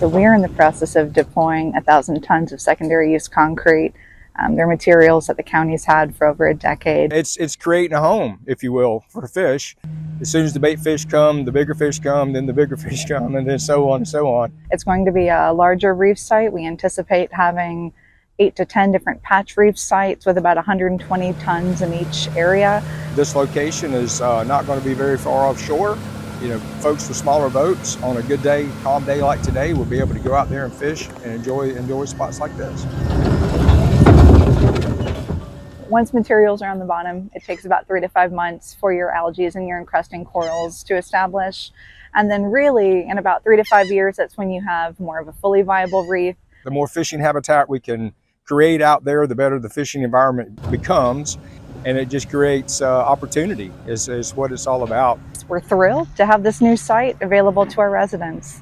So we're in the process of deploying 1,000 tons of secondary use concrete. They're materials that the county's had for over a decade. It's creating a home, if you will, for fish. As soon as the bait fish come, the bigger fish come, then the bigger fish come, and then so on and so on. It's going to be a larger reef site. We anticipate having 8 to 10 different patch reef sites with about 120 tons in each area. This location is not going to be very far offshore. You know, folks with smaller boats on a good day, calm day like today will be able to go out there and fish and enjoy spots like this. Once materials are on the bottom, it takes about 3 to 5 months for your algae and your encrusting corals to establish. And then really, in about 3 to 5 years, that's when you have more of a fully viable reef. The more fishing habitat we can create out there, the better the fishing environment becomes. And it just creates opportunity is what it's all about. We're thrilled to have this new site available to our residents.